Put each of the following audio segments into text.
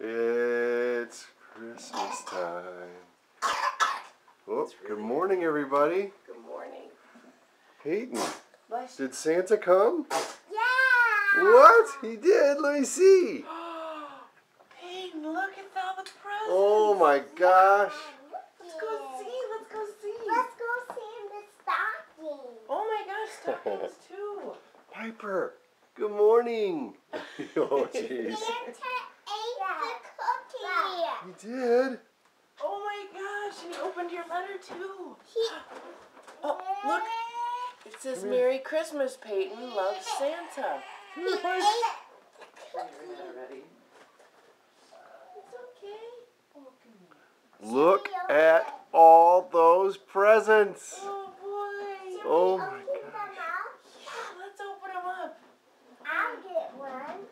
It's Christmas time. Oh, good morning, everybody. Good morning. Peyton, Bless did Santa come? Yeah! What? He did? Let me see. Peyton, look at all the presents. Oh my gosh. Let's go see. Let's go see. Let's go see in the stocking. Oh my gosh, stockings too. Piper, good morning. Oh, jeez. Santa ate the cookie. He did? Oh my gosh, and he opened your letter too. He Oh, look. It says Merry Christmas, Peyton. Loves Santa. ate the Ready? It's okay. Oh, goodness. Look at all those presents. Oh boy. Oh Open my them gosh. up. Yeah, let's open them up. I'll get one.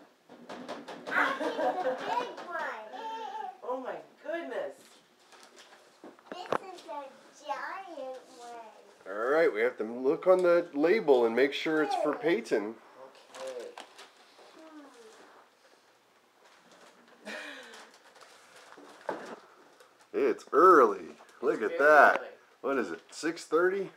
I'll get the big one. Oh my goodness. This is a giant one. All right, we have to look on the label and make sure it's for Peyton. Okay. It's early. Look at that. Very What is it, 6:30?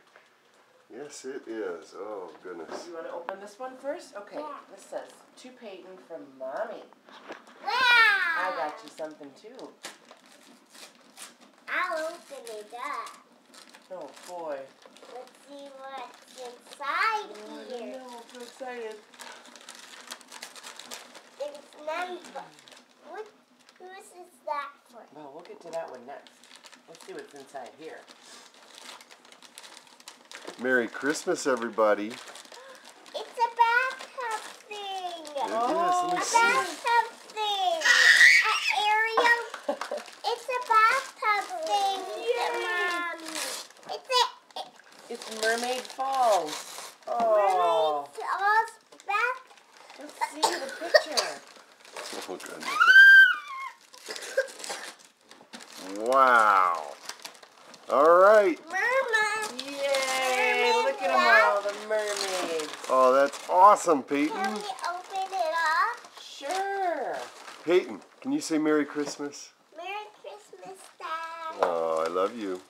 Yes, it is. Oh, goodness. You want to open this one first? Okay. Yeah. This says, to Peyton from Mommy. Wow! I got you something too. I'll open it up. Oh boy. Let's see what's inside here. No, I'm so excited. There's none but whose is that for? Well, we'll get to that one next. Let's see what's inside here. Merry Christmas, everybody. It's a bathtub thing. It is. Let me A see. bathtub thing. Ariel. It's a bathtub thing. Mommy. It's Mermaid Falls. Mermaid Oh. Falls bath. Let's see the picture. Oh, goodness. Wow. All right. Mama. Yay! Look at them all, the mermaids. Oh, that's awesome, Peyton. Can we open it up? Sure. Peyton, can you say Merry Christmas? Merry Christmas, Dad. Oh, I love you.